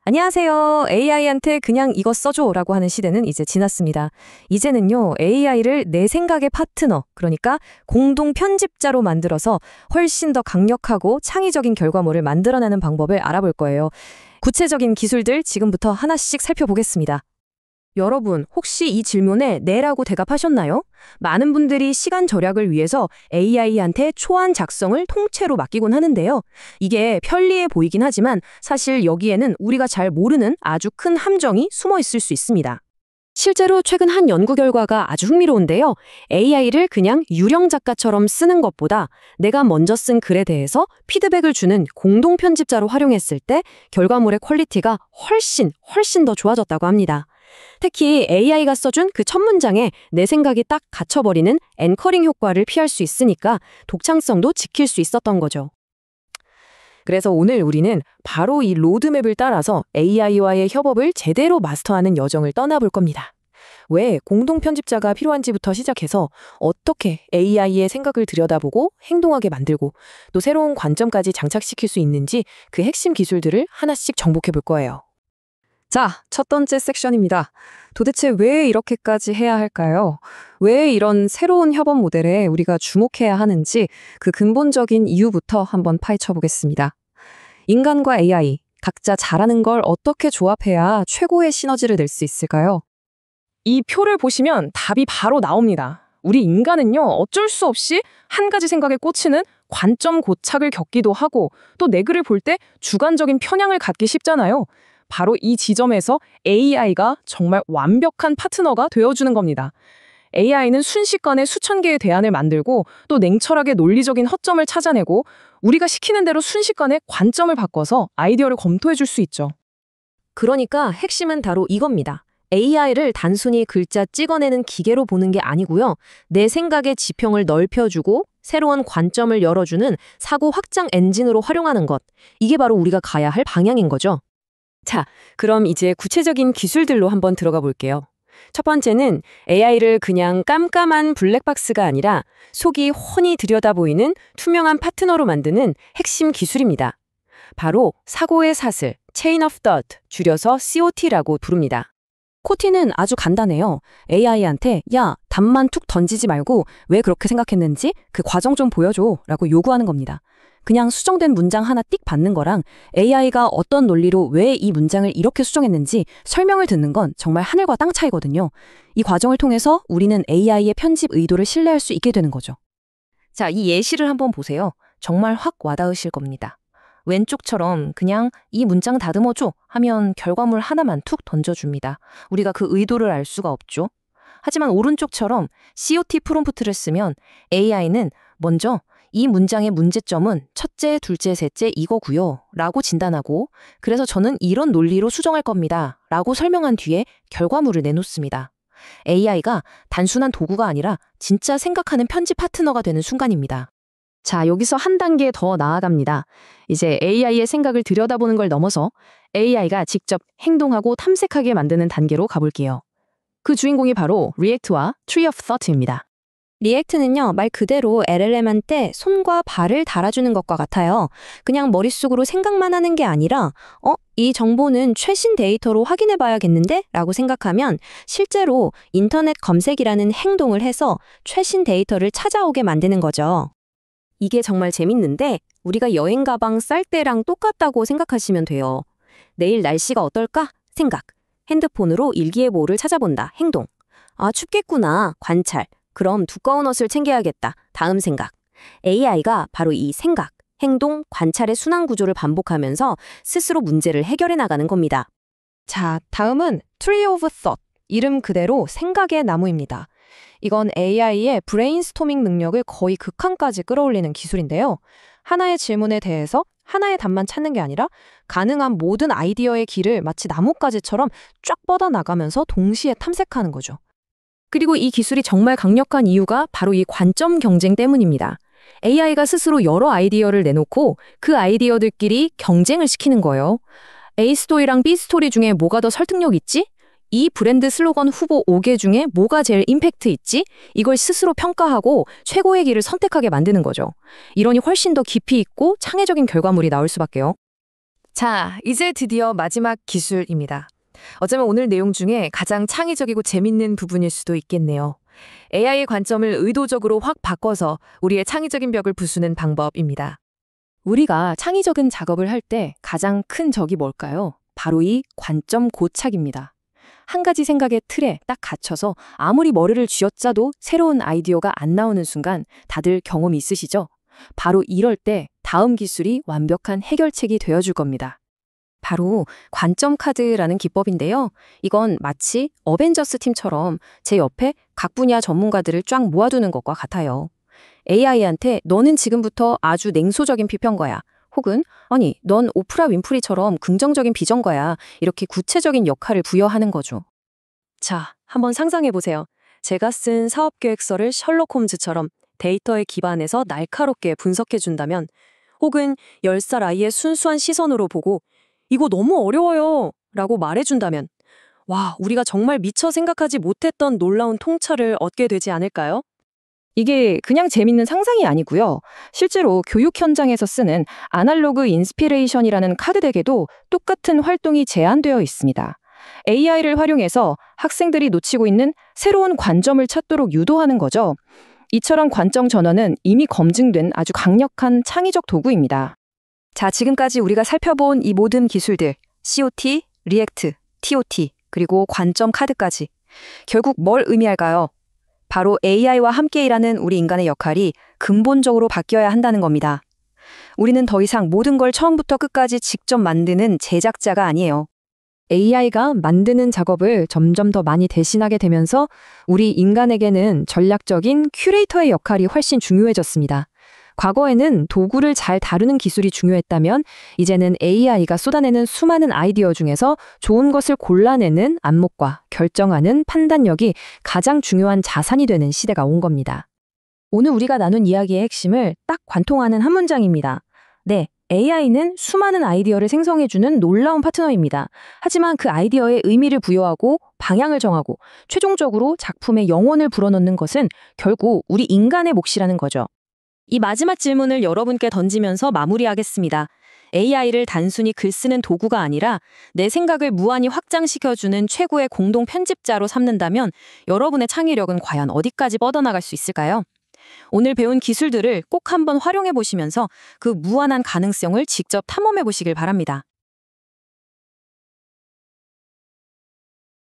안녕하세요. AI한테 그냥 이거 써줘라고 하는 시대는 이제 지났습니다. 이제는요, AI를 내 생각의 파트너, 그러니까 공동 편집자로 만들어서 훨씬 더 강력하고 창의적인 결과물을 만들어내는 방법을 알아볼 거예요. 구체적인 기술들 지금부터 하나씩 살펴보겠습니다. 여러분, 혹시 이 질문에 네라고 대답하셨나요? 많은 분들이 시간 절약을 위해서 AI한테 초안 작성을 통째로 맡기곤 하는데요. 이게 편리해 보이긴 하지만 사실 여기에는 우리가 잘 모르는 아주 큰 함정이 숨어 있을 수 있습니다. 실제로 최근 한 연구 결과가 아주 흥미로운데요. AI를 그냥 유령 작가처럼 쓰는 것보다 내가 먼저 쓴 글에 대해서 피드백을 주는 공동 편집자로 활용했을 때 결과물의 퀄리티가 훨씬 더 좋아졌다고 합니다. 특히 AI가 써준 그 첫 문장에 내 생각이 딱 갇혀버리는 앵커링 효과를 피할 수 있으니까 독창성도 지킬 수 있었던 거죠. 그래서 오늘 우리는 바로 이 로드맵을 따라서 AI와의 협업을 제대로 마스터하는 여정을 떠나볼 겁니다. 왜 공동 편집자가 필요한지부터 시작해서 어떻게 AI의 생각을 들여다보고 행동하게 만들고 또 새로운 관점까지 장착시킬 수 있는지 그 핵심 기술들을 하나씩 정복해 볼 거예요. 자, 첫 번째 섹션입니다. 도대체 왜 이렇게까지 해야 할까요? 왜 이런 새로운 협업 모델에 우리가 주목해야 하는지 그 근본적인 이유부터 한번 파헤쳐 보겠습니다. 인간과 AI, 각자 잘하는 걸 어떻게 조합해야 최고의 시너지를 낼 수 있을까요? 이 표를 보시면 답이 바로 나옵니다. 우리 인간은요, 어쩔 수 없이 한 가지 생각에 꽂히는 관점 고착을 겪기도 하고 또 내 글을 볼 때 주관적인 편향을 갖기 쉽잖아요. 바로 이 지점에서 AI가 정말 완벽한 파트너가 되어주는 겁니다. AI는 순식간에 수천 개의 대안을 만들고 또 냉철하게 논리적인 허점을 찾아내고 우리가 시키는 대로 순식간에 관점을 바꿔서 아이디어를 검토해 줄 수 있죠. 그러니까 핵심은 바로 이겁니다. AI를 단순히 글자 찍어내는 기계로 보는 게 아니고요. 내 생각의 지평을 넓혀주고 새로운 관점을 열어주는 사고 확장 엔진으로 활용하는 것. 이게 바로 우리가 가야 할 방향인 거죠. 자, 그럼 이제 구체적인 기술들로 한번 들어가 볼게요. 첫 번째는 AI를 그냥 깜깜한 블랙박스가 아니라 속이 훤히 들여다보이는 투명한 파트너로 만드는 핵심 기술입니다. 바로 사고의 사슬, Chain of Thought, 줄여서 COT라고 부릅니다. 코티는 아주 간단해요. AI한테 야, 답만 툭 던지지 말고 왜 그렇게 생각했는지 그 과정 좀 보여줘 라고 요구하는 겁니다. 그냥 수정된 문장 하나 띡 받는 거랑 AI가 어떤 논리로 왜 이 문장을 이렇게 수정했는지 설명을 듣는 건 정말 하늘과 땅 차이거든요. 이 과정을 통해서 우리는 AI의 편집 의도를 신뢰할 수 있게 되는 거죠. 자, 이 예시를 한번 보세요. 정말 확 와닿으실 겁니다. 왼쪽처럼 그냥 이 문장 다듬어줘 하면 결과물 하나만 툭 던져줍니다. 우리가 그 의도를 알 수가 없죠. 하지만 오른쪽처럼 COT 프롬프트를 쓰면 AI는 먼저 이 문장의 문제점은 첫째, 둘째, 셋째 이거고요 라고 진단하고 그래서 저는 이런 논리로 수정할 겁니다 라고 설명한 뒤에 결과물을 내놓습니다. AI가 단순한 도구가 아니라 진짜 생각하는 편집 파트너가 되는 순간입니다. 자, 여기서 한 단계 더 나아갑니다. 이제 AI의 생각을 들여다보는 걸 넘어서 AI가 직접 행동하고 탐색하게 만드는 단계로 가볼게요. 그 주인공이 바로 리액트와 Tree of Thought입니다. 리액트는요, 말 그대로 LLM한테 손과 발을 달아주는 것과 같아요. 그냥 머릿속으로 생각만 하는 게 아니라 이 정보는 최신 데이터로 확인해 봐야겠는데? 라고 생각하면 실제로 인터넷 검색이라는 행동을 해서 최신 데이터를 찾아오게 만드는 거죠. 이게 정말 재밌는데 우리가 여행 가방 쌀 때랑 똑같다고 생각하시면 돼요. 내일 날씨가 어떨까? 생각. 핸드폰으로 일기예보를 찾아본다. 행동. 아, 춥겠구나. 관찰. 그럼 두꺼운 옷을 챙겨야겠다. 다음 생각. AI가 바로 이 생각, 행동, 관찰의 순환 구조를 반복하면서 스스로 문제를 해결해 나가는 겁니다. 자, 다음은 Tree of Thought. 이름 그대로 생각의 나무입니다. 이건 AI의 브레인스토밍 능력을 거의 극한까지 끌어올리는 기술인데요. 하나의 질문에 대해서 하나의 답만 찾는 게 아니라 가능한 모든 아이디어의 길을 마치 나뭇가지처럼 쫙 뻗어나가면서 동시에 탐색하는 거죠. 그리고 이 기술이 정말 강력한 이유가 바로 이 관점 경쟁 때문입니다. AI가 스스로 여러 아이디어를 내놓고 그 아이디어들끼리 경쟁을 시키는 거예요. A 스토리랑 B 스토리 중에 뭐가 더 설득력 있지? 이 브랜드 슬로건 후보 5개 중에 뭐가 제일 임팩트 있지? 이걸 스스로 평가하고 최고의 길을 선택하게 만드는 거죠. 이러니 훨씬 더 깊이 있고 창의적인 결과물이 나올 수밖에요. 자, 이제 드디어 마지막 기술입니다. 어쩌면 오늘 내용 중에 가장 창의적이고 재밌는 부분일 수도 있겠네요. AI의 관점을 의도적으로 확 바꿔서 우리의 창의적인 벽을 부수는 방법입니다. 우리가 창의적인 작업을 할 때 가장 큰 적이 뭘까요? 바로 이 관점 고착입니다. 한 가지 생각의 틀에 딱 갇혀서 아무리 머리를 쥐어짜도 새로운 아이디어가 안 나오는 순간 다들 경험 있으시죠? 바로 이럴 때 다음 기술이 완벽한 해결책이 되어줄 겁니다. 바로 관점 카드라는 기법인데요. 이건 마치 어벤져스 팀처럼 제 옆에 각 분야 전문가들을 쫙 모아두는 것과 같아요. AI한테 너는 지금부터 아주 냉소적인 비평가야. 혹은 아니, 넌 오프라 윈프리처럼 긍정적인 비전가야. 이렇게 구체적인 역할을 부여하는 거죠. 자, 한번 상상해보세요. 제가 쓴 사업계획서를 셜록 홈즈처럼 데이터에 기반해서 날카롭게 분석해준다면, 혹은 10살 아이의 순수한 시선으로 보고 이거 너무 어려워요 라고 말해준다면, 와, 우리가 정말 미처 생각하지 못했던 놀라운 통찰을 얻게 되지 않을까요? 이게 그냥 재밌는 상상이 아니고요. 실제로 교육 현장에서 쓰는 아날로그 인스피레이션이라는 카드덱에도 똑같은 활동이 제안되어 있습니다. AI를 활용해서 학생들이 놓치고 있는 새로운 관점을 찾도록 유도하는 거죠. 이처럼 관점 전환은 이미 검증된 아주 강력한 창의적 도구입니다. 자, 지금까지 우리가 살펴본 이 모든 기술들, COT, 리액트, TOT, 그리고 관점 카드까지. 결국 뭘 의미할까요? 바로 AI와 함께 일하는 우리 인간의 역할이 근본적으로 바뀌어야 한다는 겁니다. 우리는 더 이상 모든 걸 처음부터 끝까지 직접 만드는 제작자가 아니에요. AI가 만드는 작업을 점점 더 많이 대신하게 되면서 우리 인간에게는 전략적인 큐레이터의 역할이 훨씬 중요해졌습니다. 과거에는 도구를 잘 다루는 기술이 중요했다면 이제는 AI가 쏟아내는 수많은 아이디어 중에서 좋은 것을 골라내는 안목과 결정하는 판단력이 가장 중요한 자산이 되는 시대가 온 겁니다. 오늘 우리가 나눈 이야기의 핵심을 딱 관통하는 한 문장입니다. 네, AI는 수많은 아이디어를 생성해주는 놀라운 파트너입니다. 하지만 그 아이디어에 의미를 부여하고 방향을 정하고 최종적으로 작품에 영혼을 불어넣는 것은 결국 우리 인간의 몫이라는 거죠. 이 마지막 질문을 여러분께 던지면서 마무리하겠습니다. AI를 단순히 글 쓰는 도구가 아니라 내 생각을 무한히 확장시켜주는 최고의 공동 편집자로 삼는다면 여러분의 창의력은 과연 어디까지 뻗어나갈 수 있을까요? 오늘 배운 기술들을 꼭 한번 활용해 보시면서 그 무한한 가능성을 직접 탐험해 보시길 바랍니다.